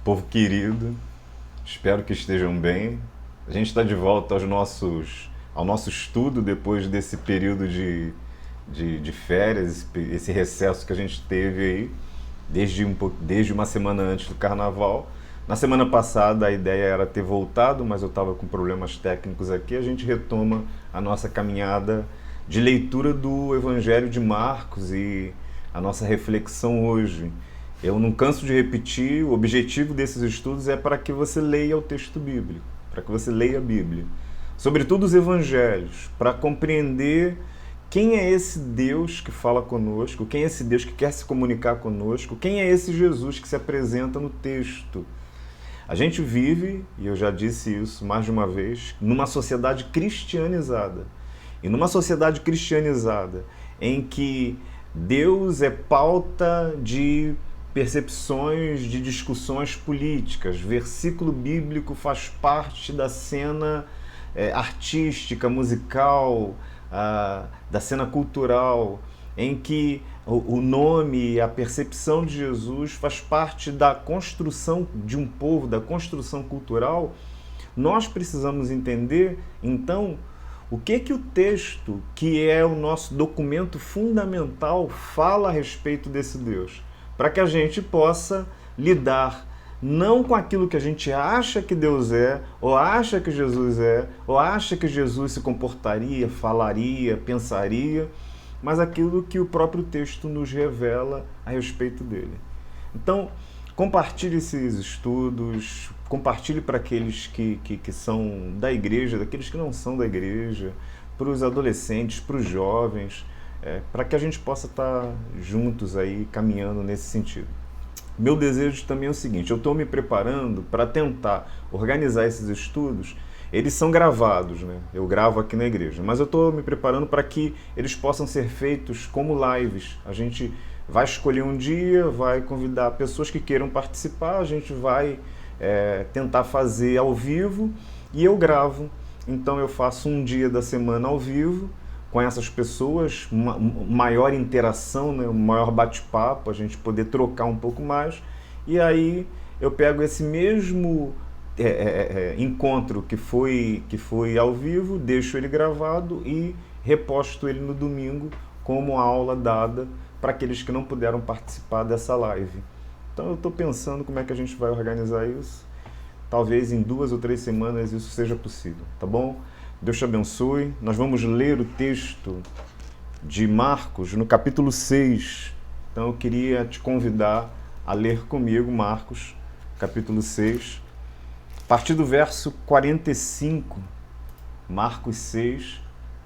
Povo querido, espero que estejam bem. A gente está de volta ao nosso estudo depois desse período de férias, esse recesso que a gente teve aí, desde uma semana antes do carnaval. Na semana passada a ideia era ter voltado, mas eu estava com problemas técnicos aqui. A gente retoma a nossa caminhada de leitura do Evangelho de Marcos e a nossa reflexão hoje. Eu não canso de repetir, o objetivo desses estudos é para que você leia o texto bíblico, para que você leia a Bíblia. Sobretudo os evangelhos, para compreender quem é esse Deus que fala conosco, quem é esse Deus que quer se comunicar conosco, quem é esse Jesus que se apresenta no texto. A gente vive, e eu já disse isso mais de uma vez, numa sociedade cristianizada. E numa sociedade cristianizada em que Deus é pauta de percepções, de discussões políticas. Versículo bíblico faz parte da cena artística, musical, da cena cultural, em que o nome, a percepção de Jesus faz parte da construção de um povo, da construção cultural. Nós precisamos entender, então, o que o texto, que é o nosso documento fundamental, fala a respeito desse Deus, para que a gente possa lidar não com aquilo que a gente acha que Deus é, ou acha que Jesus é, ou acha que Jesus se comportaria, falaria, pensaria, mas aquilo que o próprio texto nos revela a respeito dele. Então, compartilhe esses estudos, compartilhe para aqueles que são da igreja, daqueles que não são da igreja, para os adolescentes, para os jovens, para que a gente possa estar juntos aí, caminhando nesse sentido. Meu desejo também é o seguinte, eu estou me preparando para tentar organizar esses estudos. Eles são gravados, né? Eu gravo aqui na igreja, mas eu estou me preparando para que eles possam ser feitos como lives. A gente vai escolher um dia, vai convidar pessoas que queiram participar, a gente vai tentar fazer ao vivo e eu gravo. Então eu faço um dia da semana ao vivo com essas pessoas, uma maior interação, né? Um maior bate-papo, a gente poder trocar um pouco mais. E aí eu pego esse mesmo encontro que foi ao vivo, deixo ele gravado e reposto ele no domingo como aula dada para aqueles que não puderam participar dessa live. Então eu estou pensando como é que a gente vai organizar isso. Talvez em 2 ou 3 semanas isso seja possível, tá bom? Deus te abençoe. Nós vamos ler o texto de Marcos no capítulo 6. Então eu queria te convidar a ler comigo Marcos, capítulo 6, a partir do verso 45. Marcos 6,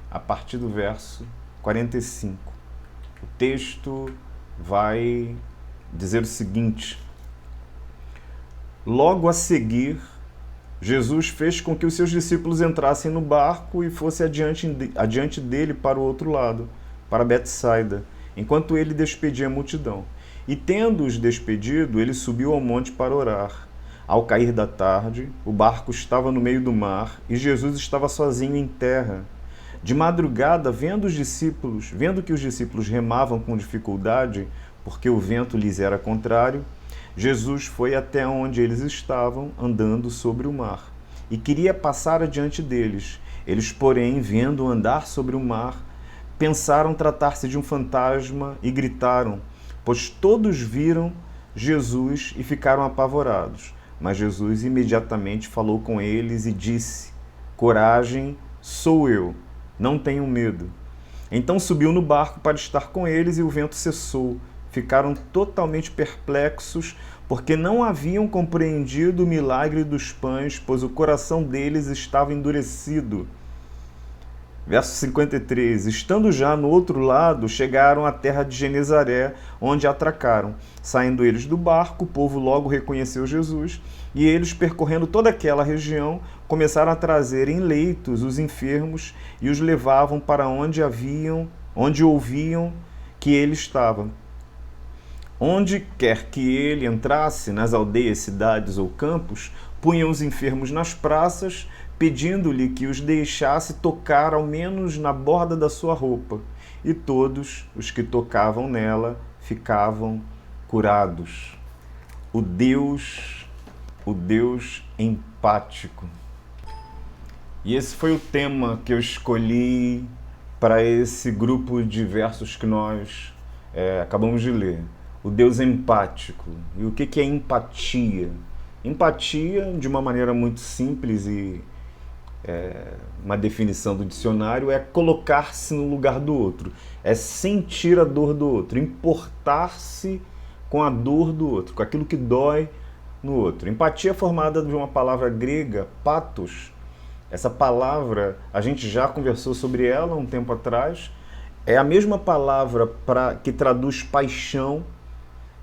a partir do verso 45. O texto vai dizer o seguinte: logo a seguir, Jesus fez com que os seus discípulos entrassem no barco e fosse adiante dele para o outro lado, para Betsaida, enquanto ele despedia a multidão. E tendo-os despedido, ele subiu ao monte para orar. Ao cair da tarde, o barco estava no meio do mar e Jesus estava sozinho em terra. De madrugada, vendo que os discípulos remavam com dificuldade, porque o vento lhes era contrário, Jesus foi até onde eles estavam, andando sobre o mar, e queria passar adiante deles. Eles, porém, vendo andar sobre o mar, pensaram tratar-se de um fantasma e gritaram, pois todos viram Jesus e ficaram apavorados. Mas Jesus imediatamente falou com eles e disse: coragem, sou eu, não tenham medo. Então subiu no barco para estar com eles e o vento cessou. Ficaram totalmente perplexos, porque não haviam compreendido o milagre dos pães, pois o coração deles estava endurecido. Verso 53. Estando já no outro lado, chegaram à terra de Genezaré, onde atracaram. Saindo eles do barco, o povo logo reconheceu Jesus, e eles, percorrendo toda aquela região, começaram a trazer em leitos os enfermos e os levavam para onde ouviam que ele estava. Onde quer que ele entrasse, nas aldeias, cidades ou campos, punham os enfermos nas praças, pedindo-lhe que os deixasse tocar ao menos na borda da sua roupa. E todos os que tocavam nela ficavam curados. O Deus o Deus empático. E esse foi o tema que eu escolhi para esse grupo de versos que nós acabamos de ler. O Deus empático. E o que é empatia? Empatia, de uma maneira muito simples e uma definição do dicionário, é colocar-se no lugar do outro, é sentir a dor do outro, importar-se com a dor do outro, com aquilo que dói no outro. Empatia é formada de uma palavra grega, pathos. Essa palavra, a gente já conversou sobre ela um tempo atrás, é a mesma palavra que traduz paixão.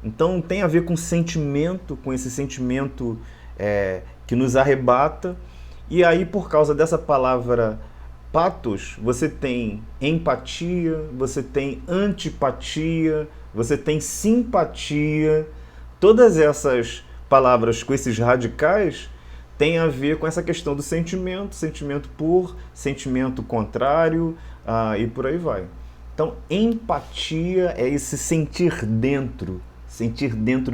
Então tem a ver com sentimento, com esse sentimento que nos arrebata. E aí, por causa dessa palavra pathos, você tem empatia, você tem antipatia, você tem simpatia. Todas essas palavras com esses radicais têm a ver com essa questão do sentimento, sentimento por, sentimento contrário, e por aí vai. Então, empatia é esse sentir dentro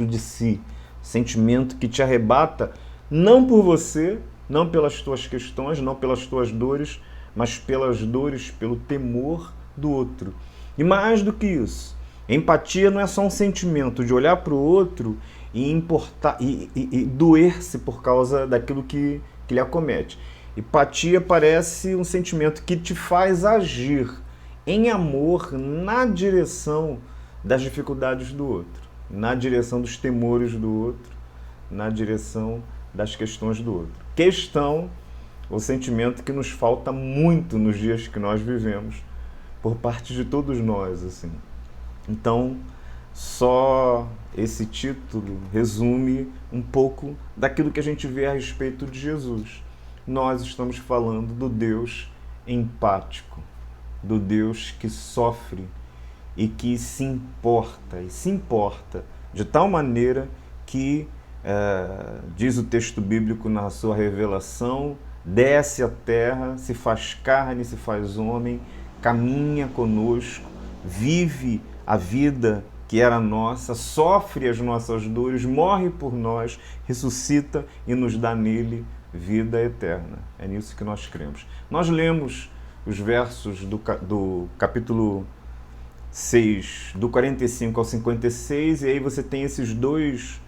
de si, sentimento que te arrebata, não por você, não pelas tuas questões, não pelas tuas dores, mas pelas dores, pelo temor do outro. E mais do que isso, empatia não é só um sentimento de olhar para o outro e doer-se por causa daquilo que lhe acomete. Empatia parece um sentimento que te faz agir em amor na direção das dificuldades do outro, na direção dos temores do outro, na direção das questões do outro. Questão, o sentimento que nos falta muito nos dias que nós vivemos, por parte de todos nós, assim. Então, só esse título resume um pouco daquilo que a gente vê a respeito de Jesus. Nós estamos falando do Deus empático, do Deus que sofre e que se importa de tal maneira que, diz o texto bíblico na sua revelação, desce à terra, se faz carne, se faz homem, caminha conosco, vive a vida que era nossa, sofre as nossas dores, morre por nós, ressuscita e nos dá nele vida eterna. É nisso que nós cremos. Nós lemos os versos do capítulo 6, do 45 ao 56, e aí você tem esses dois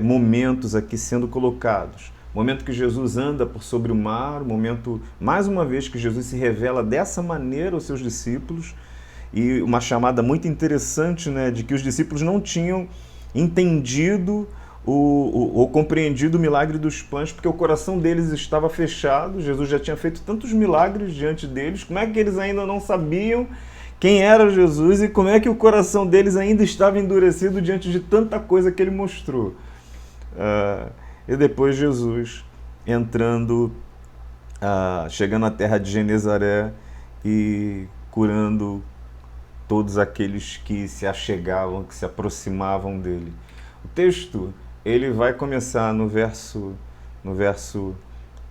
momentos aqui sendo colocados. O momento que Jesus anda por sobre o mar, o momento, mais uma vez, que Jesus se revela dessa maneira aos seus discípulos, e uma chamada muito interessante, né, de que os discípulos não tinham entendido ou compreendido o milagre dos pães, porque o coração deles estava fechado. Jesus já tinha feito tantos milagres diante deles, como é que eles ainda não sabiam quem era Jesus e como é que o coração deles ainda estava endurecido diante de tanta coisa que ele mostrou? E depois Jesus entrando, chegando à terra de Genezaré e curando todos aqueles que se achegavam, que se aproximavam dele. O texto, ele vai começar no verso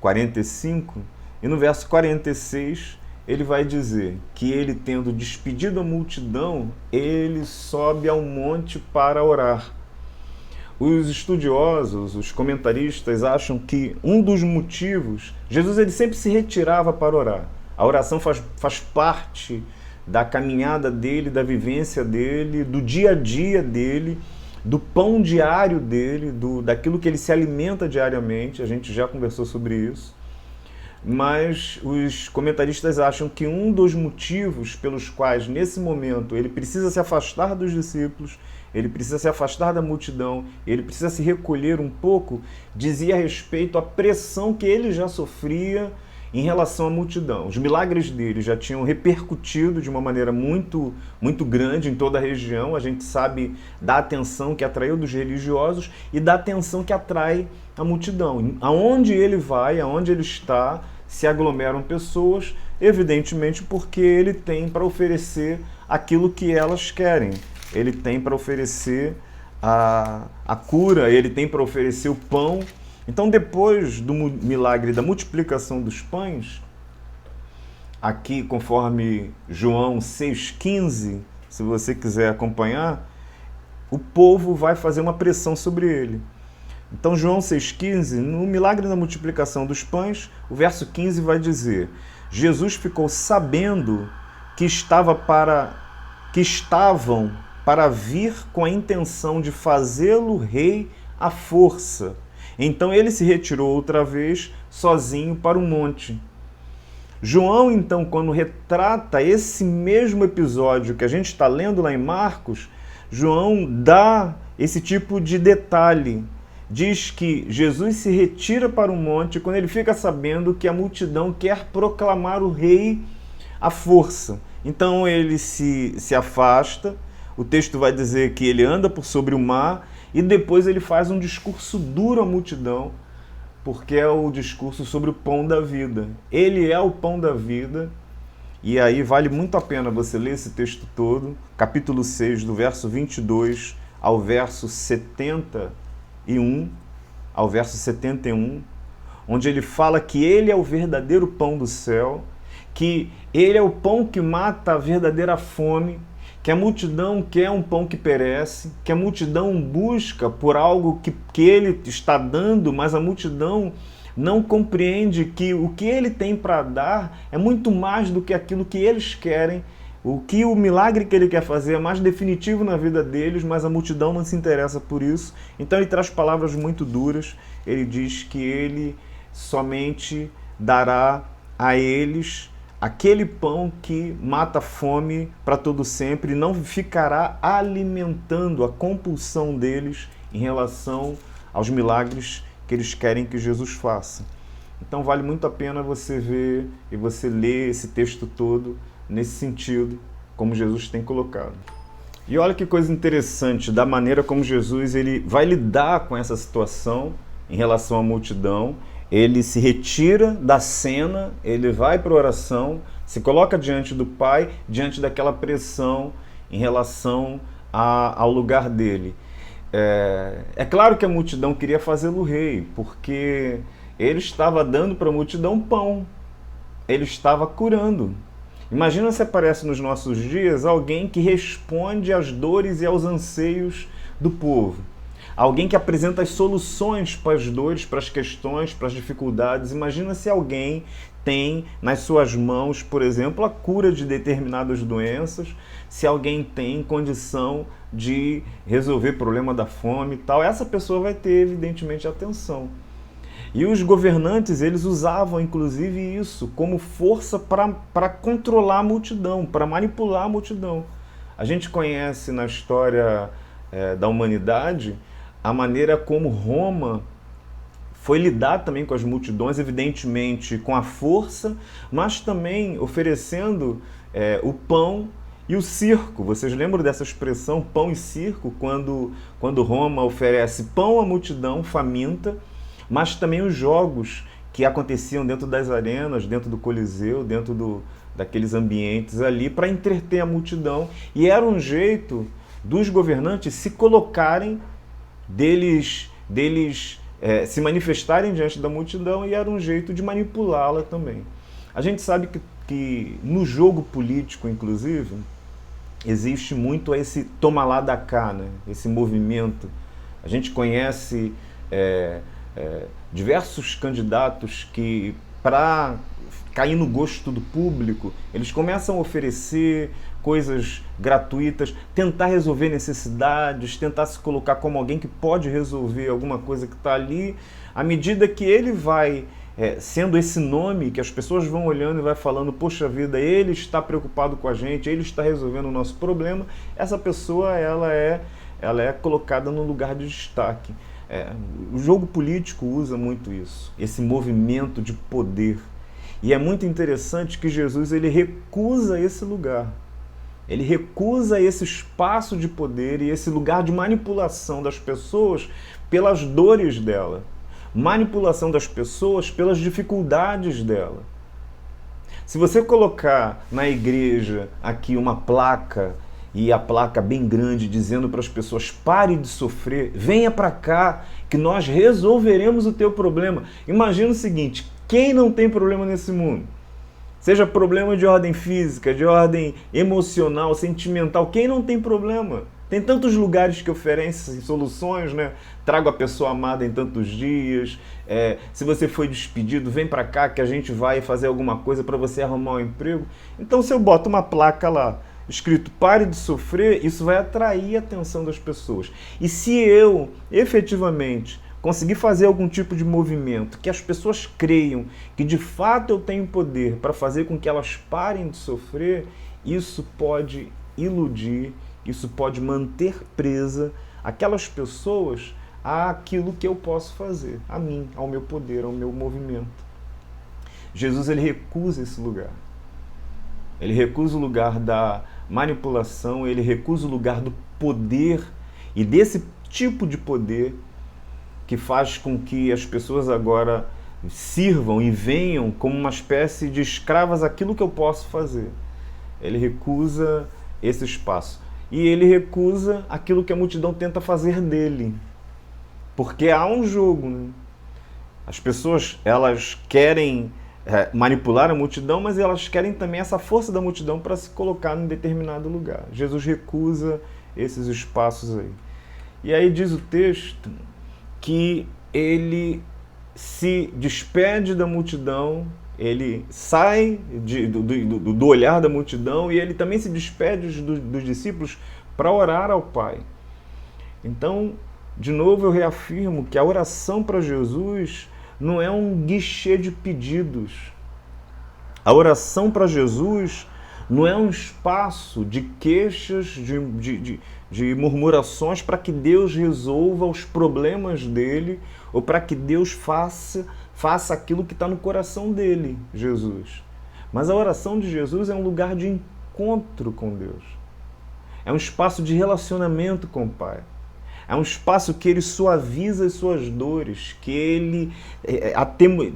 45, e no verso 46 ele vai dizer que ele, tendo despedido a multidão, ele sobe ao monte para orar. Os estudiosos, os comentaristas acham que um dos motivos, Jesus ele sempre se retirava para orar. A oração faz parte da caminhada dele, da vivência dele, do dia a dia dele, do pão diário dele, daquilo que ele se alimenta diariamente. A gente já conversou sobre isso. Mas os comentaristas acham que um dos motivos pelos quais, nesse momento, ele precisa se afastar dos discípulos, ele precisa se afastar da multidão, ele precisa se recolher um pouco, dizia respeito à pressão que ele já sofria em relação à multidão. Os milagres dele já tinham repercutido de uma maneira muito, muito grande em toda a região. A gente sabe da atenção que atraiu dos religiosos e da atenção que atrai a multidão. Aonde ele vai, aonde ele está, se aglomeram pessoas, evidentemente porque ele tem para oferecer aquilo que elas querem. Ele tem para oferecer a cura, ele tem para oferecer o pão. Então, depois do milagre da multiplicação dos pães, aqui conforme João 6,15, se você quiser acompanhar, o povo vai fazer uma pressão sobre ele. Então, João 6,15, no milagre da multiplicação dos pães, o verso 15 vai dizer: Jesus ficou sabendo que estavam para vir com a intenção de fazê-lo rei à força. Então ele se retirou outra vez sozinho para o monte. João, então, quando retrata esse mesmo episódio que a gente está lendo lá em Marcos, João dá esse tipo de detalhe. Diz que Jesus se retira para o monte quando ele fica sabendo que a multidão quer proclamar o rei à força. Então ele se afasta, o texto vai dizer que ele anda por sobre o mar e depois ele faz um discurso duro à multidão, porque é o discurso sobre o pão da vida. Ele é o pão da vida, e aí vale muito a pena você ler esse texto todo, capítulo 6, do verso 22 ao verso 71, onde ele fala que ele é o verdadeiro pão do céu, que ele é o pão que mata a verdadeira fome, que a multidão quer um pão que perece, que a multidão busca por algo que ele está dando, mas a multidão não compreende que o que ele tem para dar é muito mais do que aquilo que eles querem, o milagre que ele quer fazer é mais definitivo na vida deles, mas a multidão não se interessa por isso. Então ele traz palavras muito duras, ele diz que ele somente dará a eles aquele pão que mata a fome para todo sempre, não ficará alimentando a compulsão deles em relação aos milagres que eles querem que Jesus faça. Então vale muito a pena você ver e você ler esse texto todo nesse sentido, como Jesus tem colocado. E olha que coisa interessante, da maneira como Jesus ele vai lidar com essa situação em relação à multidão. Ele se retira da cena, ele vai para a oração, se coloca diante do Pai, diante daquela pressão em relação ao lugar dele. É claro que a multidão queria fazê-lo rei, porque ele estava dando para a multidão pão, ele estava curando. Imagina se aparece nos nossos dias alguém que responde às dores e aos anseios do povo. Alguém que apresenta as soluções para as dores, para as questões, para as dificuldades. Imagina se alguém tem nas suas mãos, por exemplo, a cura de determinadas doenças, se alguém tem condição de resolver o problema da fome e tal. Essa pessoa vai ter, evidentemente, atenção. E os governantes, eles usavam, inclusive, isso como força para controlar a multidão, para manipular a multidão. A gente conhece na história da humanidade a maneira como Roma foi lidar também com as multidões, evidentemente com a força, mas também oferecendo o pão e o circo. Vocês lembram dessa expressão, pão e circo, quando Roma oferece pão à multidão faminta, mas também os jogos que aconteciam dentro das arenas, dentro do Coliseu, dentro daqueles ambientes ali, para entreter a multidão. E era um jeito dos governantes se colocarem, deles se manifestarem diante da multidão, e era um jeito de manipulá-la também. A gente sabe que no jogo político, inclusive, existe muito esse toma lá da cá, né? Esse movimento. A gente conhece diversos candidatos que, para cair no gosto do público, eles começam a oferecer coisas gratuitas, tentar resolver necessidades, tentar se colocar como alguém que pode resolver alguma coisa que está ali. À medida que ele vai sendo esse nome, que as pessoas vão olhando e vai falando, poxa vida, ele está preocupado com a gente, ele está resolvendo o nosso problema, essa pessoa ela é colocada no lugar de destaque. O jogo político usa muito isso, esse movimento de poder. E é muito interessante que Jesus ele recusa esse lugar. Ele recusa esse espaço de poder e esse lugar de manipulação das pessoas pelas dores dela. Manipulação das pessoas pelas dificuldades dela. Se você colocar na igreja aqui uma placa, e a placa bem grande dizendo para as pessoas, pare de sofrer, venha para cá que nós resolveremos o teu problema. Imagina o seguinte, quem não tem problema nesse mundo? Seja problema de ordem física, de ordem emocional, sentimental, quem não tem problema? Tem tantos lugares que oferecem soluções, né? Trago a pessoa amada em tantos dias. Se você foi despedido, vem para cá que a gente vai fazer alguma coisa para você arrumar um emprego. Então, se eu boto uma placa lá, escrito pare de sofrer, isso vai atrair a atenção das pessoas. E se eu, efetivamente, conseguir fazer algum tipo de movimento que as pessoas creiam que de fato eu tenho poder para fazer com que elas parem de sofrer, isso pode iludir, isso pode manter presa aquelas pessoas àquilo que eu posso fazer, a mim, ao meu poder, ao meu movimento. Jesus, ele recusa esse lugar. Ele recusa o lugar da manipulação, ele recusa o lugar do poder e desse tipo de poder que faz com que as pessoas agora sirvam e venham como uma espécie de escravas aquilo que eu posso fazer. Ele recusa esse espaço. E ele recusa aquilo que a multidão tenta fazer dele. Porque há um jogo, né? As pessoas, elas querem manipular a multidão, mas elas querem também essa força da multidão para se colocar em determinado lugar. Jesus recusa esses espaços aí. E aí diz o texto que ele se despede da multidão, ele sai do olhar da multidão e ele também se despede dos discípulos para orar ao Pai. Então, de novo eu reafirmo que a oração para Jesus não é um guichê de pedidos. A oração para Jesus não é um espaço de queixas, de murmurações para que Deus resolva os problemas dele ou para que Deus faça aquilo que está no coração dele, Jesus. Mas a oração de Jesus é um lugar de encontro com Deus. É um espaço de relacionamento com o Pai. É um espaço que ele suaviza as suas dores, que ele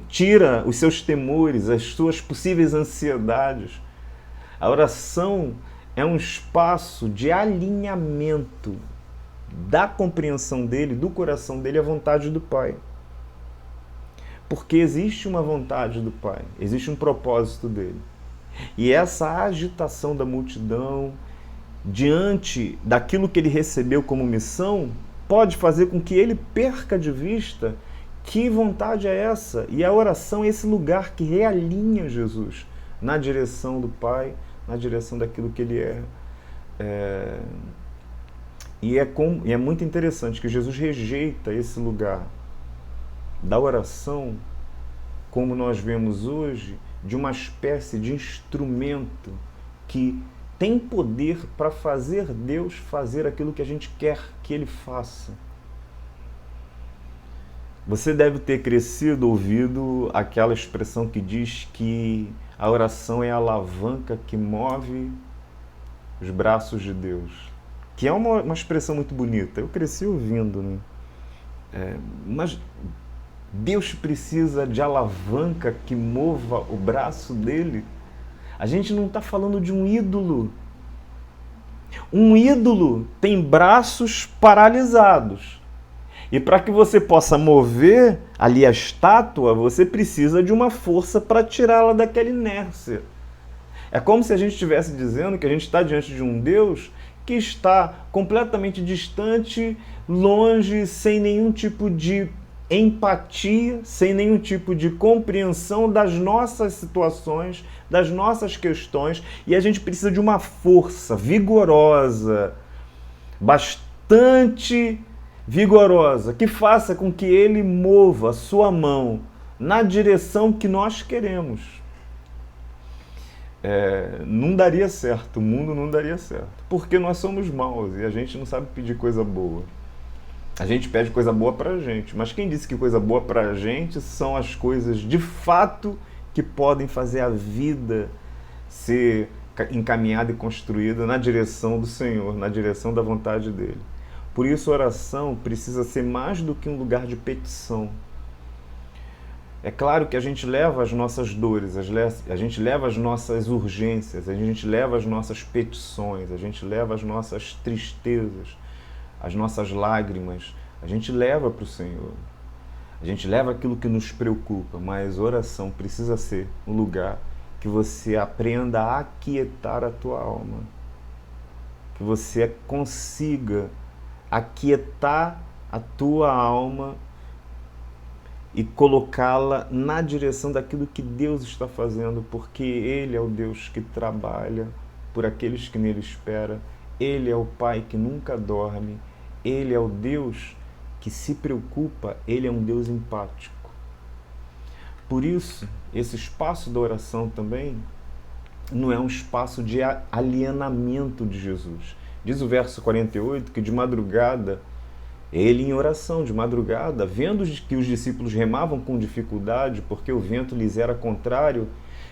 tira os seus temores, as suas possíveis ansiedades. A oração é um espaço de alinhamento da compreensão dele, do coração dele, à vontade do Pai. Porque existe uma vontade do Pai, existe um propósito dele. E essa agitação da multidão, diante daquilo que ele recebeu como missão, pode fazer com que ele perca de vista que vontade é essa. E a oração é esse lugar que realinha Jesus na direção do Pai, na direção daquilo que ele é. E é muito interessante que Jesus rejeita esse lugar da oração, como nós vemos hoje, de uma espécie de instrumento que tem poder para fazer Deus fazer aquilo que a gente quer que Ele faça. Você deve ter crescido ouvido aquela expressão que diz que a oração é a alavanca que move os braços de Deus. Que é uma expressão muito bonita. Eu cresci ouvindo, né? Mas Deus precisa de alavanca que mova o braço dele? A gente não está falando de um ídolo. Um ídolo tem braços paralisados. E para que você possa mover ali a estátua, você precisa de uma força para tirá-la daquela inércia. É como se a gente estivesse dizendo que a gente está diante de um Deus que está completamente distante, longe, sem nenhum tipo de empatia, sem nenhum tipo de compreensão das nossas situações, das nossas questões, e a gente precisa de uma força vigorosa, bastante vigorosa, que faça com que ele mova a sua mão na direção que nós queremos. Não daria certo, o mundo não daria certo, porque nós somos maus e a gente não sabe pedir coisa boa. A gente pede coisa boa pra gente, mas quem disse que coisa boa pra gente são as coisas de fato que podem fazer a vida ser encaminhada e construída na direção do Senhor, na direção da vontade dele. Por isso a oração precisa ser mais do que um lugar de petição. É claro que a gente leva as nossas dores, a gente leva as nossas urgências, a gente leva as nossas petições, a gente leva as nossas tristezas, as nossas lágrimas, a gente leva para o Senhor. A gente leva aquilo que nos preocupa, mas oração precisa ser um lugar que você aprenda a aquietar a tua alma. que você consiga aquietar a tua alma e colocá-la na direção daquilo que Deus está fazendo, porque Ele é o Deus que trabalha por aqueles que nele esperam, Ele é o Pai que nunca dorme, Ele é o Deus que se preocupa, Ele é um Deus empático. Por isso, esse espaço da oração também não é um espaço de alienamento de Jesus. Diz o verso 48 que de madrugada, ele em oração, de madrugada, vendo que os discípulos remavam com dificuldade, porque o vento lhes era contrário,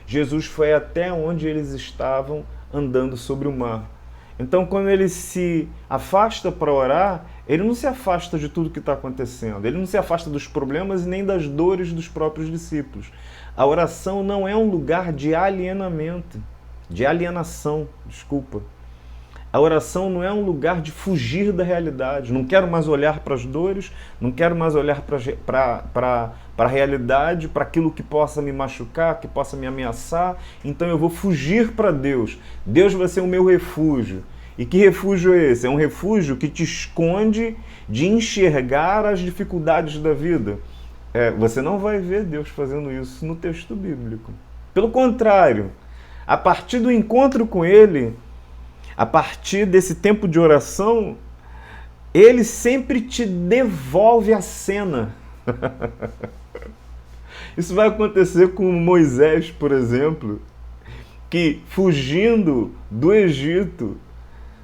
Jesus foi até onde eles estavam andando sobre o mar. Então, quando ele se afasta para orar, ele não se afasta de tudo que está acontecendo, ele não se afasta dos problemas e nem das dores dos próprios discípulos. A oração não é um lugar de alienamento, de alienação, desculpa. A oração não é um lugar de fugir da realidade. Não quero mais olhar para as dores, não quero mais olhar para a realidade, para aquilo que possa me machucar, que possa me ameaçar. Então eu vou fugir para Deus. Deus vai ser o meu refúgio. E que refúgio é esse? É um refúgio que te esconde de enxergar as dificuldades da vida. Você não vai ver Deus fazendo isso no texto bíblico. Pelo contrário, a partir do encontro com Ele, a partir desse tempo de oração, Ele sempre te devolve a cena. Isso vai acontecer com Moisés, por exemplo, que fugindo do Egito,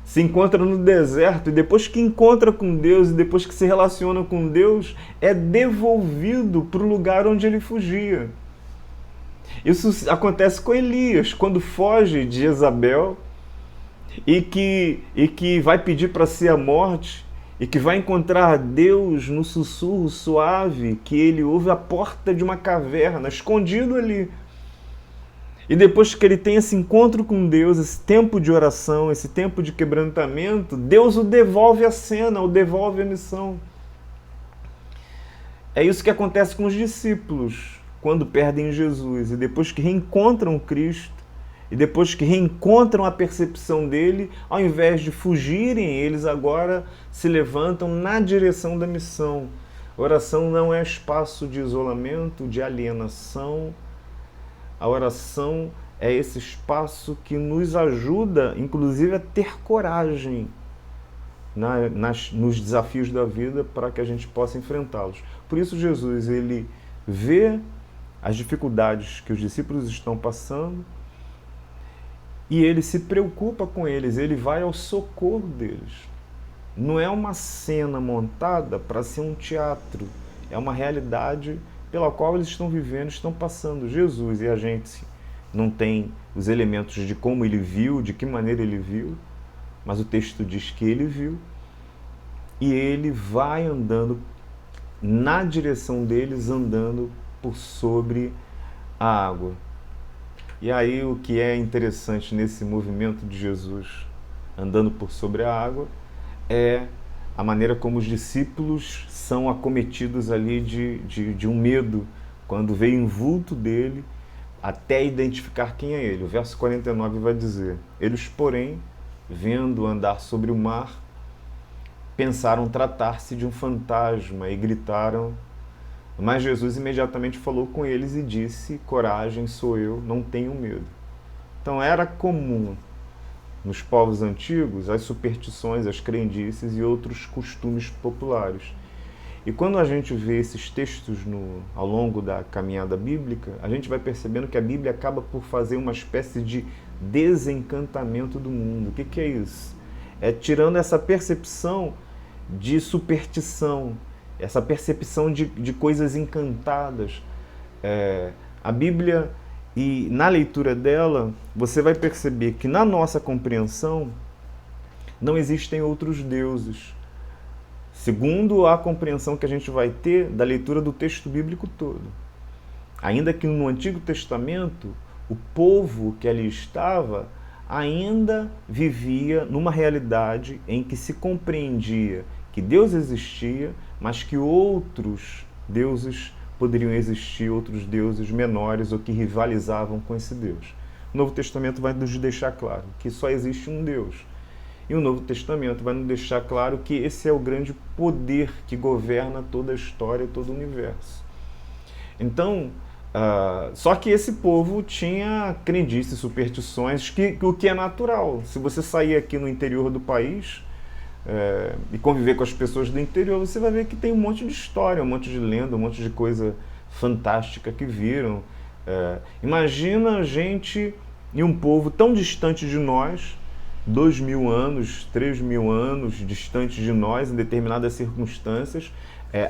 se encontra no deserto, e depois que encontra com Deus, e depois que se relaciona com Deus, é devolvido para o lugar onde ele fugia. Isso acontece com Elias, quando foge de Jezabel, e que vai pedir para si a morte, e que vai encontrar Deus no sussurro suave que ele ouve à porta de uma caverna, escondido ali. E depois que ele tem esse encontro com Deus, esse tempo de oração, esse tempo de quebrantamento, Deus o devolve a cena, o devolve a missão. É isso que acontece com os discípulos quando perdem Jesus. E depois que reencontram Cristo, e depois que reencontram a percepção dele, ao invés de fugirem, eles agora se levantam na direção da missão. A oração não é espaço de isolamento, de alienação. A oração é esse espaço que nos ajuda, inclusive, a ter coragem nos desafios da vida para que a gente possa enfrentá-los. Por isso Jesus, ele vê as dificuldades que os discípulos estão passando e ele se preocupa com eles, ele vai ao socorro deles. Não é uma cena montada para ser um teatro, é uma realidade pela qual eles estão vivendo, estão passando. Jesus, e a gente não tem os elementos de como ele viu, de que maneira ele viu, mas o texto diz que ele viu, e ele vai andando na direção deles, andando por sobre a água. E aí o que é interessante nesse movimento de Jesus andando por sobre a água é a maneira como os discípulos são acometidos ali de um medo, quando veio em vulto dele, até identificar quem é ele. O verso 49 vai dizer: eles, porém, vendo andar sobre o mar, pensaram tratar-se de um fantasma e gritaram. Mas Jesus imediatamente falou com eles e disse: coragem, sou eu, não tenham medo. Então era comum nos povos antigos as superstições, as crendices e outros costumes populares. E quando a gente vê esses textos ao longo da caminhada bíblica, a gente vai percebendo que a Bíblia acaba por fazer uma espécie de desencantamento do mundo. O que é isso? É tirando essa percepção de superstição, essa percepção de coisas encantadas. A Bíblia, e na leitura dela, você vai perceber que na nossa compreensão não existem outros deuses, segundo a compreensão que a gente vai ter da leitura do texto bíblico todo. Ainda que no Antigo Testamento, o povo que ali estava ainda vivia numa realidade em que se compreendia que Deus existia, mas que outros deuses poderiam existir, outros deuses menores ou que rivalizavam com esse Deus. O Novo Testamento vai nos deixar claro que só existe um Deus. E o Novo Testamento vai nos deixar claro que esse é o grande poder que governa toda a história, todo o universo. Então, só que esse povo tinha crendices, superstições, o que é natural. Se você sair aqui no interior do país e conviver com as pessoas do interior, você vai ver que tem um monte de história, um monte de lenda, um monte de coisa fantástica que viram. Imagina a gente e um povo tão distante de nós, 2.000 anos, 3.000 anos distante de nós em determinadas circunstâncias,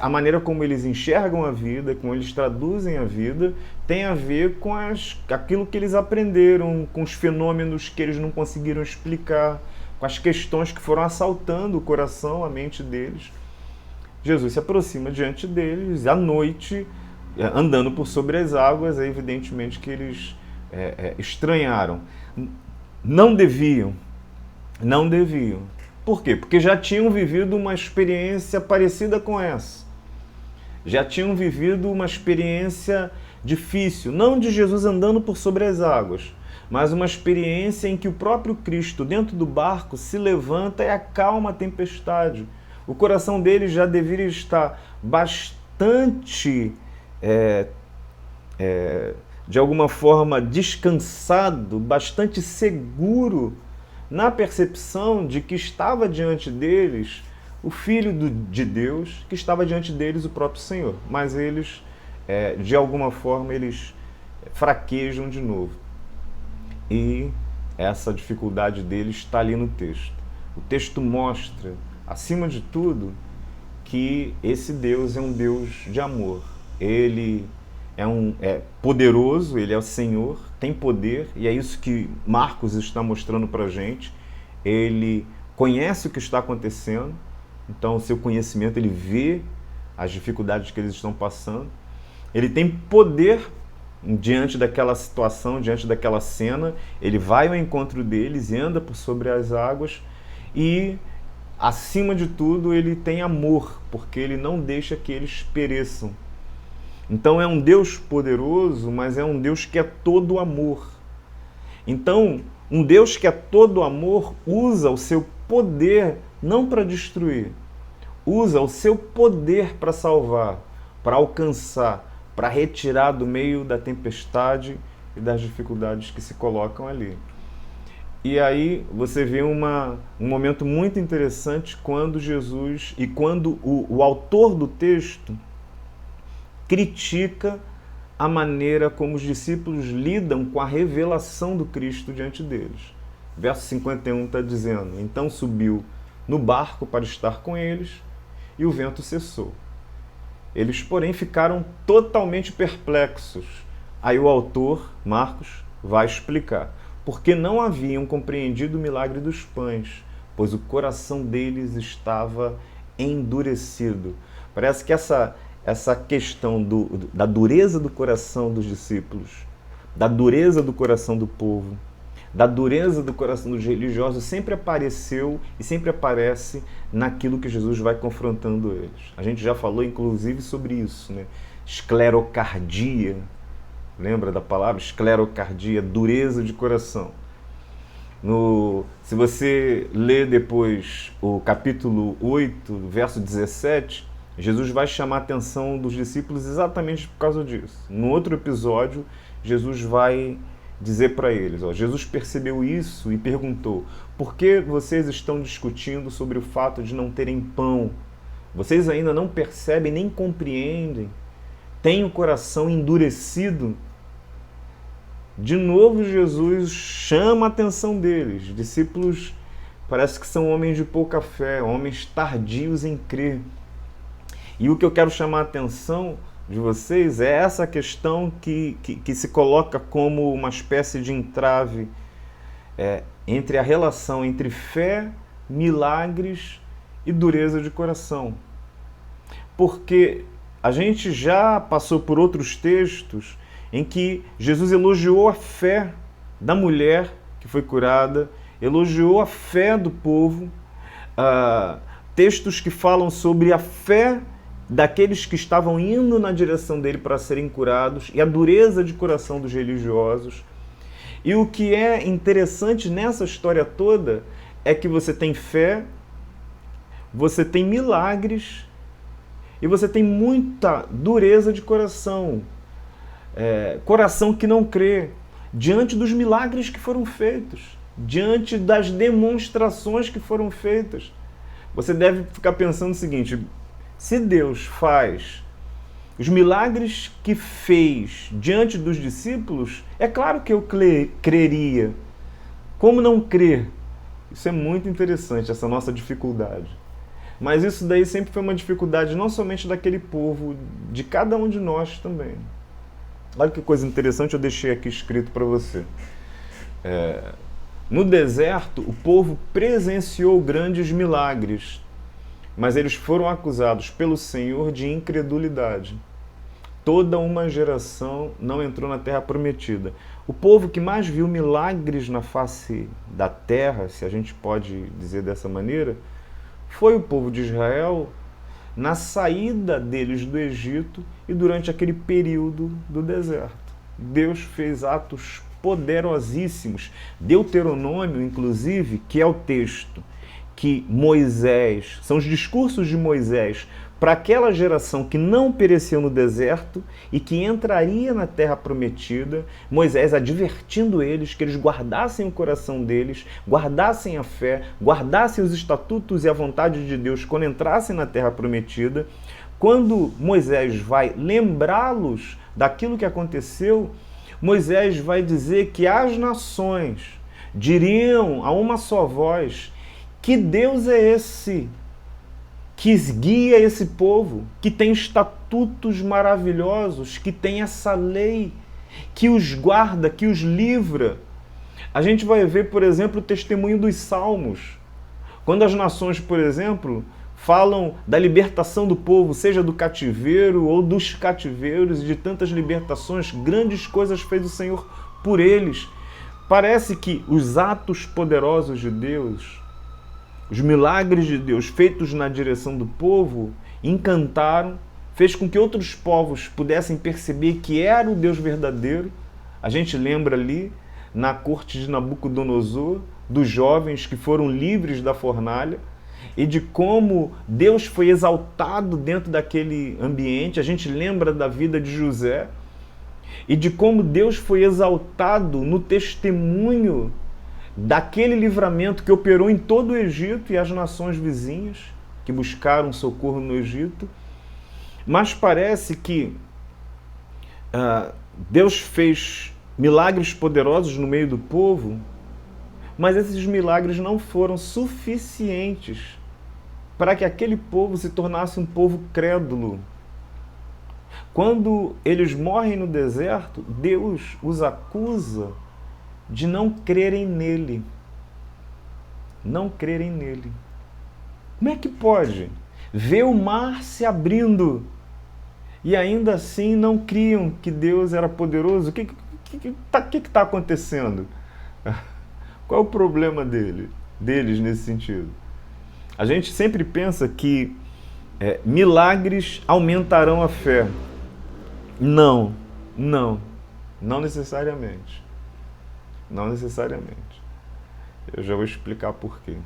a maneira como eles enxergam a vida, como eles traduzem a vida, tem a ver com aquilo que eles aprenderam, com os fenômenos que eles não conseguiram explicar, com as questões que foram assaltando o coração, a mente deles. Jesus se aproxima diante deles, à noite, andando por sobre as águas, evidentemente que eles estranharam. Não deviam. Por quê? Porque já tinham vivido uma experiência parecida com essa. Já tinham vivido uma experiência difícil, não de Jesus andando por sobre as águas, mas uma experiência em que o próprio Cristo, dentro do barco, se levanta e acalma a tempestade. O coração deles já deveria estar bastante, de alguma forma, descansado, bastante seguro, na percepção de que estava diante deles o Filho de Deus, que estava diante deles o próprio Senhor. Mas eles, de alguma forma, eles fraquejam de novo. E essa dificuldade deles está ali no texto. O texto mostra, acima de tudo, que esse Deus é um Deus de amor. Ele é poderoso, ele é o Senhor, tem poder, e é isso que Marcos está mostrando para a gente. Ele conhece o que está acontecendo, então o seu conhecimento, ele vê as dificuldades que eles estão passando. Ele tem poder diante daquela situação, diante daquela cena, ele vai ao encontro deles e anda por sobre as águas, e, acima de tudo, ele tem amor, porque ele não deixa que eles pereçam. Então é um Deus poderoso, mas é um Deus que é todo amor. Então, um Deus que é todo amor usa o seu poder não para destruir, usa o seu poder para salvar, para alcançar, para retirar do meio da tempestade e das dificuldades que se colocam ali. E aí você vê um momento muito interessante quando Jesus, e quando o autor do texto critica a maneira como os discípulos lidam com a revelação do Cristo diante deles. Verso 51 está dizendo: então subiu no barco para estar com eles, e o vento cessou. Eles, porém, ficaram totalmente perplexos. Aí o autor, Marcos, vai explicar. Porque não haviam compreendido o milagre dos pães, pois o coração deles estava endurecido. Parece que essa questão da dureza do coração dos discípulos, da dureza do coração do povo, da dureza do coração dos religiosos, sempre apareceu e sempre aparece naquilo que Jesus vai confrontando eles. A gente já falou, inclusive, sobre isso, né? Esclerocardia. Lembra da palavra? Esclerocardia, dureza de coração. Se você ler depois o capítulo 8, verso 17, Jesus vai chamar a atenção dos discípulos exatamente por causa disso. No outro episódio, Jesus vai dizer para eles, Jesus percebeu isso e perguntou: por que vocês estão discutindo sobre o fato de não terem pão? Vocês ainda não percebem nem compreendem? Têm o coração endurecido? De novo, Jesus chama a atenção deles. Discípulos parece que são homens de pouca fé, homens tardios em crer. E o que eu quero chamar a atenção de vocês é essa questão que se coloca como uma espécie de entrave entre a relação entre fé, milagres e dureza de coração. Porque a gente já passou por outros textos em que Jesus elogiou a fé da mulher que foi curada, elogiou a fé do povo, textos que falam sobre a fé daqueles que estavam indo na direção dele para serem curados e a dureza de coração dos religiosos. E o que é interessante nessa história toda é que você tem fé, você tem milagres e você tem muita dureza de coração. Coração que não crê, diante dos milagres que foram feitos, diante das demonstrações que foram feitas. Você deve ficar pensando o seguinte: se Deus faz os milagres que fez diante dos discípulos, é claro que eu creria. Como não crer? Isso é muito interessante, essa nossa dificuldade. Mas isso daí sempre foi uma dificuldade não somente daquele povo, de cada um de nós também. Olha que coisa interessante, eu deixei aqui escrito para você. No deserto, o povo presenciou grandes milagres, mas eles foram acusados pelo Senhor de incredulidade. Toda uma geração não entrou na terra prometida. O povo que mais viu milagres na face da terra, se a gente pode dizer dessa maneira, foi o povo de Israel na saída deles do Egito e durante aquele período do deserto. Deus fez atos poderosíssimos. Deuteronômio, inclusive, que é o texto que Moisés, são os discursos de Moisés para aquela geração que não pereceu no deserto e que entraria na terra prometida, Moisés advertindo eles que eles guardassem o coração deles, guardassem a fé, guardassem os estatutos e a vontade de Deus quando entrassem na terra prometida. Quando Moisés vai lembrá-los daquilo que aconteceu, Moisés vai dizer que as nações diriam a uma só voz: que Deus é esse que guia esse povo, que tem estatutos maravilhosos, que tem essa lei, que os guarda, que os livra. A gente vai ver, por exemplo, o testemunho dos Salmos. Quando as nações, por exemplo, falam da libertação do povo, seja do cativeiro ou dos cativeiros, de tantas libertações, grandes coisas fez o Senhor por eles. Parece que os atos poderosos de Deus, os milagres de Deus feitos na direção do povo, encantaram, fez com que outros povos pudessem perceber que era o Deus verdadeiro. A gente lembra ali, na corte de Nabucodonosor, dos jovens que foram livres da fornalha, e de como Deus foi exaltado dentro daquele ambiente. A gente lembra da vida de José, e de como Deus foi exaltado no testemunho daquele livramento que operou em todo o Egito e as nações vizinhas que buscaram socorro no Egito. Mas parece que Deus fez milagres poderosos no meio do povo, mas esses milagres não foram suficientes para que aquele povo se tornasse um povo crédulo. Quando eles morrem no deserto, Deus os acusa de não crerem nele. Não crerem nele. Como é que pode ver o mar se abrindo e ainda assim não criam que Deus era poderoso? O que está acontecendo? Qual é o problema deles nesse sentido? A gente sempre pensa que milagres aumentarão a fé. Não necessariamente. Não necessariamente. Eu já vou explicar por quê.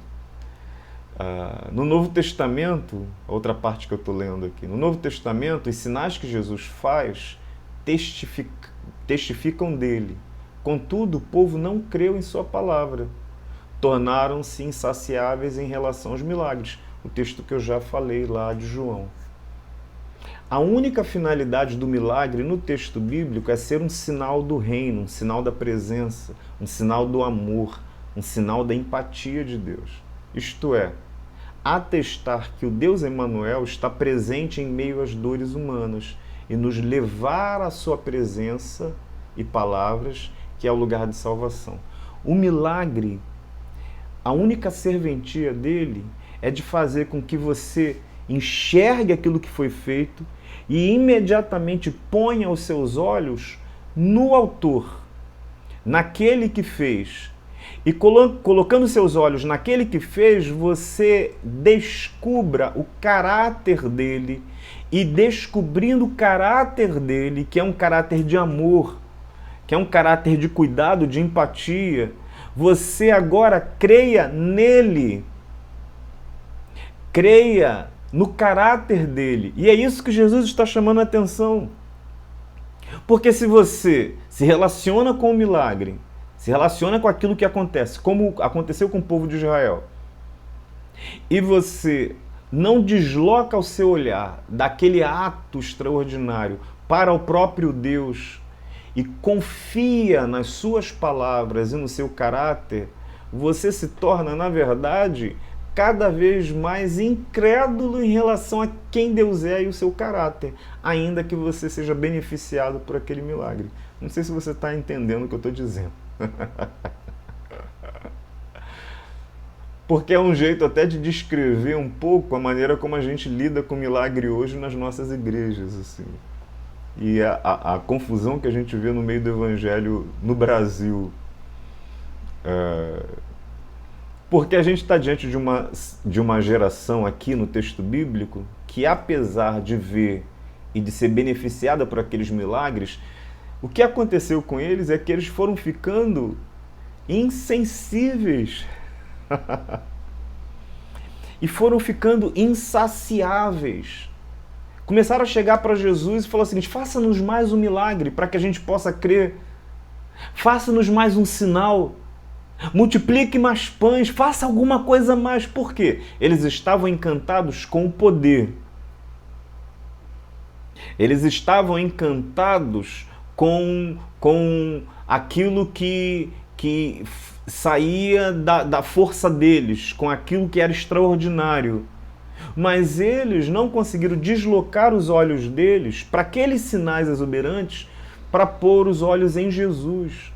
No Novo Testamento, outra parte que eu estou lendo aqui, no Novo Testamento, os sinais que Jesus faz testificam dele. Contudo, o povo não creu em sua palavra. Tornaram-se insaciáveis em relação aos milagres. O texto que eu já falei lá de João. A única finalidade do milagre no texto bíblico é ser um sinal do reino, um sinal da presença, um sinal do amor, um sinal da empatia de Deus. Isto é, atestar que o Deus Emanuel está presente em meio às dores humanas e nos levar à sua presença e palavras, que é o lugar de salvação. O milagre, a única serventia dele é de fazer com que você enxergue aquilo que foi feito e imediatamente ponha os seus olhos no autor, naquele que fez. E colocando seus olhos naquele que fez, você descubra o caráter dele, e descobrindo o caráter dele, que é um caráter de amor, que é um caráter de cuidado, de empatia, Você agora creia nele. Creia no caráter dele. E é isso que Jesus está chamando a atenção. Porque se você se relaciona com o milagre, se relaciona com aquilo que acontece, como aconteceu com o povo de Israel, e você não desloca o seu olhar daquele ato extraordinário para o próprio Deus e confia nas suas palavras e no seu caráter, você se torna, na verdade, cada vez mais incrédulo em relação a quem Deus é e o seu caráter, ainda que você seja beneficiado por aquele milagre. Não sei se você está entendendo o que eu estou dizendo. Porque é um jeito até de descrever um pouco a maneira como a gente lida com o milagre hoje nas nossas igrejas, assim. E a confusão que a gente vê no meio do evangelho no Brasil. Porque a gente está diante de uma geração aqui no texto bíblico que, apesar de ver e de ser beneficiada por aqueles milagres, o que aconteceu com eles é que eles foram ficando insensíveis e foram ficando insaciáveis. Começaram a chegar para Jesus e falaram o seguinte: faça-nos mais um milagre para que a gente possa crer. Faça-nos mais um sinal. Multiplique mais pães, faça alguma coisa mais. Por quê? Eles estavam encantados com o poder. Eles estavam encantados com aquilo que saía da força deles, com aquilo que era extraordinário. Mas eles não conseguiram deslocar os olhos deles para aqueles sinais exuberantes para pôr os olhos em Jesus.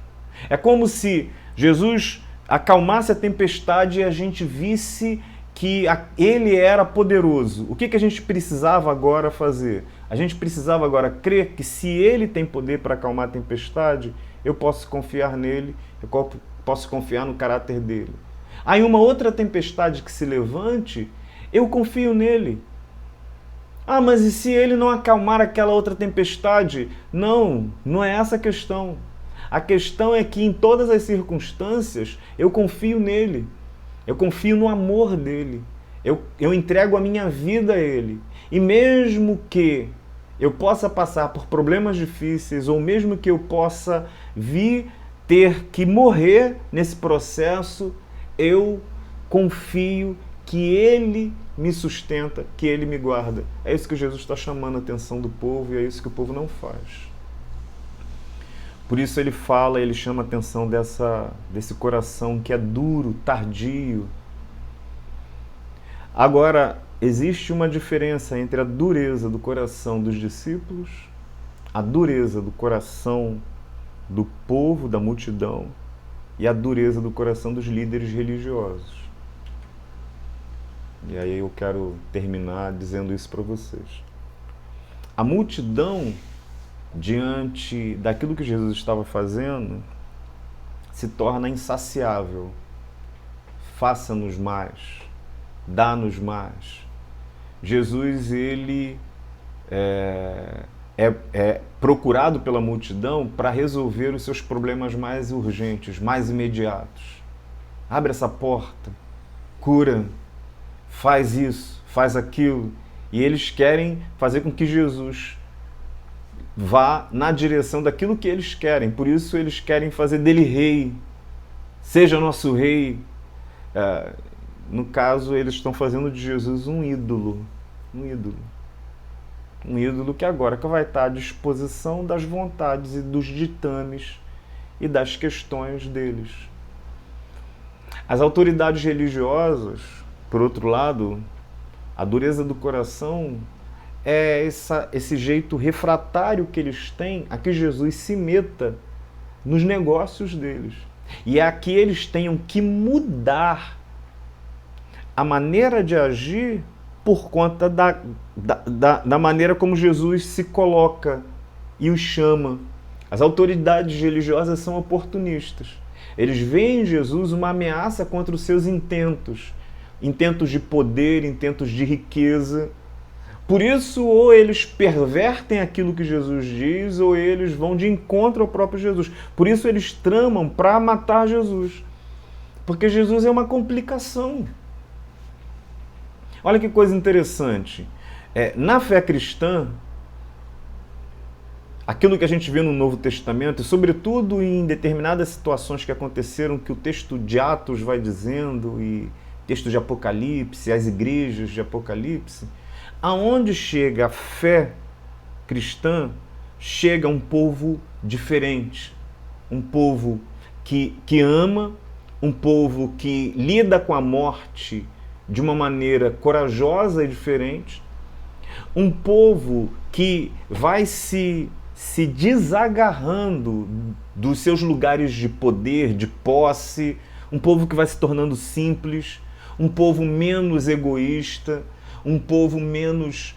É como se Jesus acalmasse a tempestade e a gente visse que ele era poderoso. O que a gente precisava agora fazer? A gente precisava agora crer que se ele tem poder para acalmar a tempestade, eu posso confiar nele, eu posso confiar no caráter dele. Aí uma outra tempestade que se levante, eu confio nele. Ah, mas e se ele não acalmar aquela outra tempestade? Não, não é essa a questão. A questão é que em todas as circunstâncias eu confio nele. Eu confio no amor dele. Eu entrego a minha vida a ele. E mesmo que eu possa passar por problemas difíceis, ou mesmo que eu possa vir ter que morrer nesse processo, eu confio que ele me sustenta, que ele me guarda. É isso que Jesus está chamando a atenção do povo e é isso que o povo não faz. Por isso ele fala, ele chama a atenção desse coração que é duro, tardio. Agora, existe uma diferença entre a dureza do coração dos discípulos, a dureza do coração do povo, da multidão, e a dureza do coração dos líderes religiosos. E aí eu quero terminar dizendo isso para vocês. A multidão, diante daquilo que Jesus estava fazendo, se torna insaciável. Faça-nos mais, dá-nos mais. Jesus, ele é procurado pela multidão para resolver os seus problemas mais urgentes, mais imediatos. Abre essa porta, cura, faz isso, faz aquilo. E eles querem fazer com que Jesus vá na direção daquilo que eles querem. Por isso eles querem fazer dele rei. Seja nosso rei. No caso, eles estão fazendo de Jesus um ídolo. Um ídolo. Um ídolo que agora vai estar à disposição das vontades e dos ditames e das questões deles. As autoridades religiosas, por outro lado, a dureza do coração é esse jeito refratário que eles têm a que Jesus se meta nos negócios deles. E é a que eles tenham que mudar a maneira de agir por conta da maneira como Jesus se coloca e os chama. As autoridades religiosas são oportunistas. Eles veem em Jesus uma ameaça contra os seus intentos de poder, intentos de riqueza. Por isso, ou eles pervertem aquilo que Jesus diz, ou eles vão de encontro ao próprio Jesus. Por isso eles tramam para matar Jesus. Porque Jesus é uma complicação. Olha que coisa interessante. Na fé cristã, aquilo que a gente vê no Novo Testamento, e sobretudo em determinadas situações que aconteceram, que o texto de Atos vai dizendo, e texto de Apocalipse, as igrejas de Apocalipse, aonde chega a fé cristã, chega um povo diferente, um povo que ama, um povo que lida com a morte de uma maneira corajosa e diferente, um povo que vai se desagarrando dos seus lugares de poder, de posse, um povo que vai se tornando simples, um povo menos egoísta, um povo menos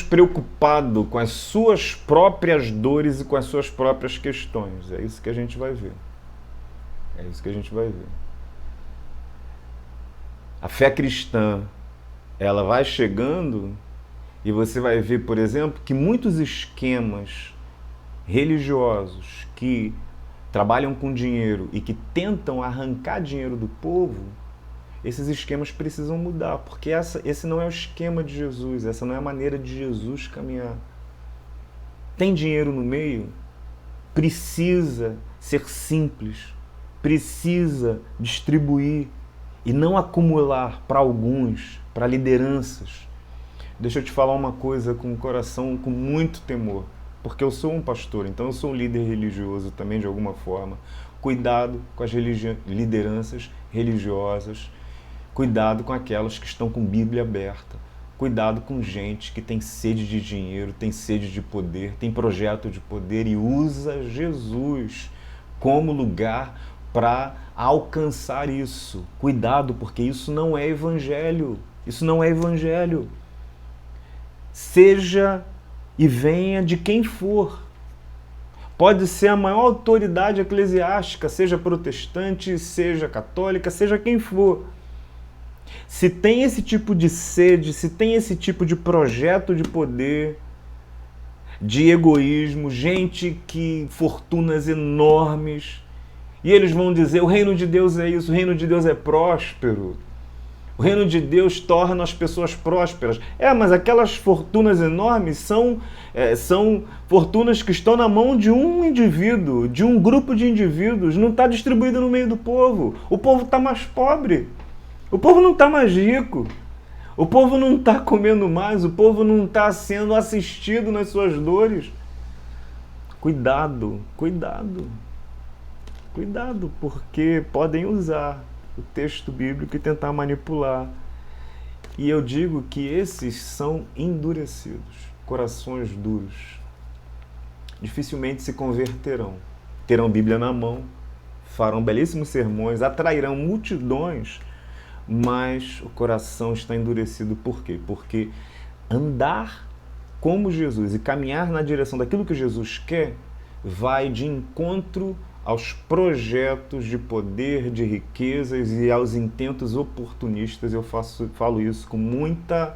preocupado com as suas próprias dores e com as suas próprias questões. É isso que a gente vai ver. É isso que a gente vai ver. A fé cristã, ela vai chegando e você vai ver, por exemplo, que muitos esquemas religiosos que trabalham com dinheiro e que tentam arrancar dinheiro do povo, esses esquemas precisam mudar, porque esse não é o esquema de Jesus, essa não é a maneira de Jesus caminhar. Tem dinheiro no meio? Precisa ser simples, precisa distribuir e não acumular para alguns, para lideranças. Deixa eu te falar uma coisa com o coração, com muito temor, porque eu sou um pastor, então eu sou um líder religioso também de alguma forma. Cuidado com as lideranças religiosas, cuidado com aquelas que estão com Bíblia aberta, cuidado com gente que tem sede de dinheiro, tem sede de poder, tem projeto de poder e usa Jesus como lugar para alcançar isso. Cuidado, porque isso não é evangelho. Isso não é evangelho. Seja e venha de quem for. Pode ser a maior autoridade eclesiástica, seja protestante, seja católica, seja quem for. Se tem esse tipo de sede, se tem esse tipo de projeto de poder, de egoísmo, gente que fortunas enormes, e eles vão dizer, o reino de Deus é isso, o reino de Deus é próspero. O reino de Deus torna as pessoas prósperas. Mas aquelas fortunas enormes são fortunas que estão na mão de um indivíduo, de um grupo de indivíduos, não está distribuído no meio do povo. O povo está mais pobre. O povo não está mais rico. O povo não está comendo mais. O povo não está sendo assistido nas suas dores. Cuidado, cuidado. Cuidado, porque podem usar o texto bíblico e tentar manipular. E eu digo que esses são endurecidos, corações duros. Dificilmente se converterão. Terão Bíblia na mão, farão belíssimos sermões, atrairão multidões, mas o coração está endurecido. Por quê? Porque andar como Jesus e caminhar na direção daquilo que Jesus quer vai de encontro aos projetos de poder, de riquezas e aos intentos oportunistas. Eu falo isso com muito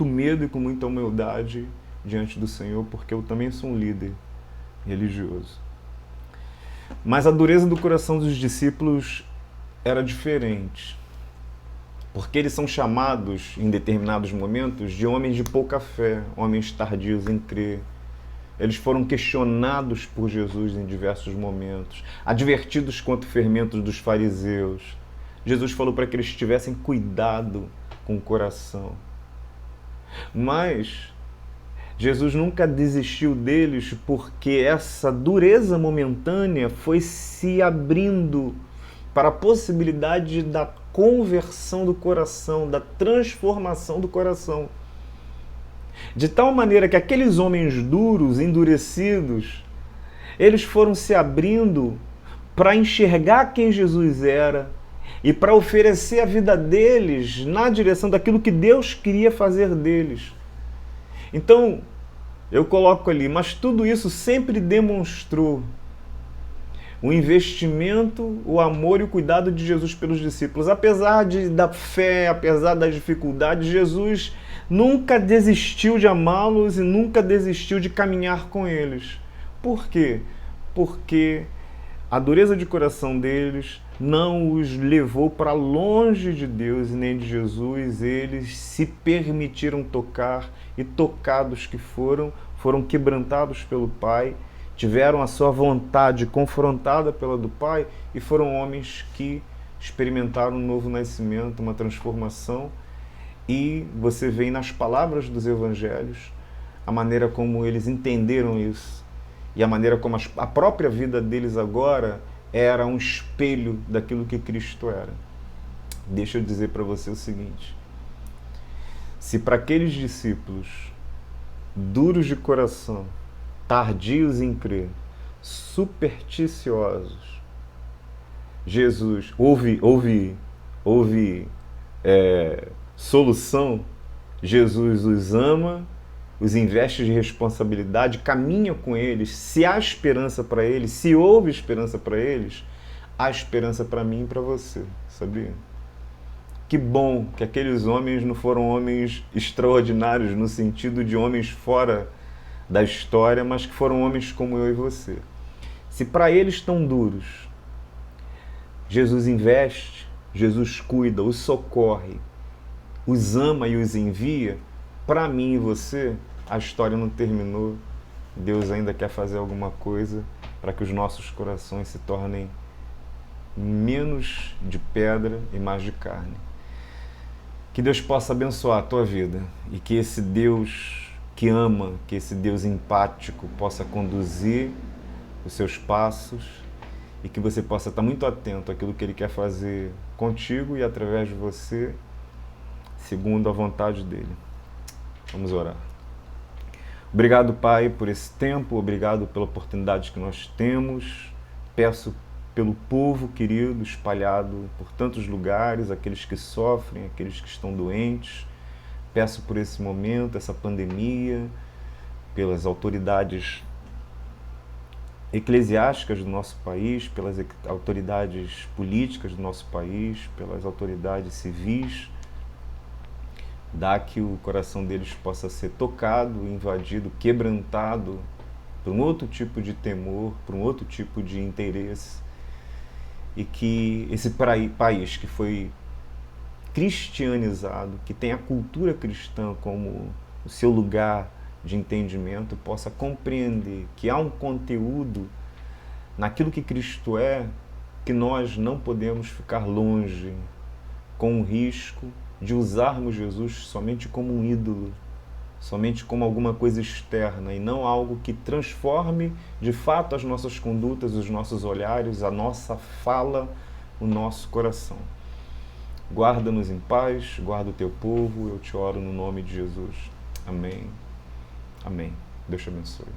medo e com muita humildade diante do Senhor, porque eu também sou um líder religioso. Mas a dureza do coração dos discípulos era diferente, porque eles são chamados, em determinados momentos, de homens de pouca fé, homens tardios em crer. Eles foram questionados por Jesus em diversos momentos, advertidos contra o fermento dos fariseus. Jesus falou para que eles tivessem cuidado com o coração. Mas Jesus nunca desistiu deles, porque essa dureza momentânea foi se abrindo para a possibilidade da conversão do coração, da transformação do coração. De tal maneira que aqueles homens duros, endurecidos, eles foram se abrindo para enxergar quem Jesus era e para oferecer a vida deles na direção daquilo que Deus queria fazer deles. Então, eu coloco ali, mas tudo isso sempre demonstrou o investimento, o amor e o cuidado de Jesus pelos discípulos. Apesar da fé, apesar das dificuldades, Jesus nunca desistiu de amá-los e nunca desistiu de caminhar com eles. Por quê? Porque a dureza de coração deles não os levou para longe de Deus e nem de Jesus. Eles se permitiram tocar e tocados que foram quebrantados pelo Pai, tiveram a sua vontade confrontada pela do Pai e foram homens que experimentaram um novo nascimento, uma transformação. E você vê nas palavras dos evangelhos a maneira como eles entenderam isso e a maneira como a própria vida deles agora era um espelho daquilo que Cristo era. Deixa eu dizer para você o seguinte: se para aqueles discípulos duros de coração, tardios em crer, supersticiosos, Jesus houve solução, Jesus os ama, os investe de responsabilidade, caminha com eles. Se há esperança para eles, se houve esperança para eles, há esperança para mim e para você, sabia? Que bom que aqueles homens não foram homens extraordinários no sentido de homens fora da história, mas que foram homens como eu e você. Se para eles tão duros, Jesus investe, Jesus cuida, os socorre, os ama e os envia, para mim e você, a história não terminou. Deus ainda quer fazer alguma coisa para que os nossos corações se tornem menos de pedra e mais de carne. Que Deus possa abençoar a tua vida e que esse Deus que ama, que esse Deus empático possa conduzir os seus passos e que você possa estar muito atento àquilo que Ele quer fazer contigo e através de você, segundo a vontade dEle. Vamos orar. Obrigado, Pai, por esse tempo, obrigado pela oportunidade que nós temos. Peço pelo povo querido, espalhado por tantos lugares, aqueles que sofrem, aqueles que estão doentes. Peço por esse momento, essa pandemia, pelas autoridades eclesiásticas do nosso país, pelas autoridades políticas do nosso país, pelas autoridades civis. Dá que o coração deles possa ser tocado, invadido, quebrantado por um outro tipo de temor, por um outro tipo de interesse. E que esse país que foi cristianizado, que tem a cultura cristã como o seu lugar de entendimento, possa compreender que há um conteúdo naquilo que Cristo é, que nós não podemos ficar longe, com o risco de usarmos Jesus somente como um ídolo, somente como alguma coisa externa e não algo que transforme de fato as nossas condutas, os nossos olhares, a nossa fala, o nosso coração. Guarda-nos em paz, guarda o teu povo, eu te oro no nome de Jesus. Amém. Amém. Deus te abençoe.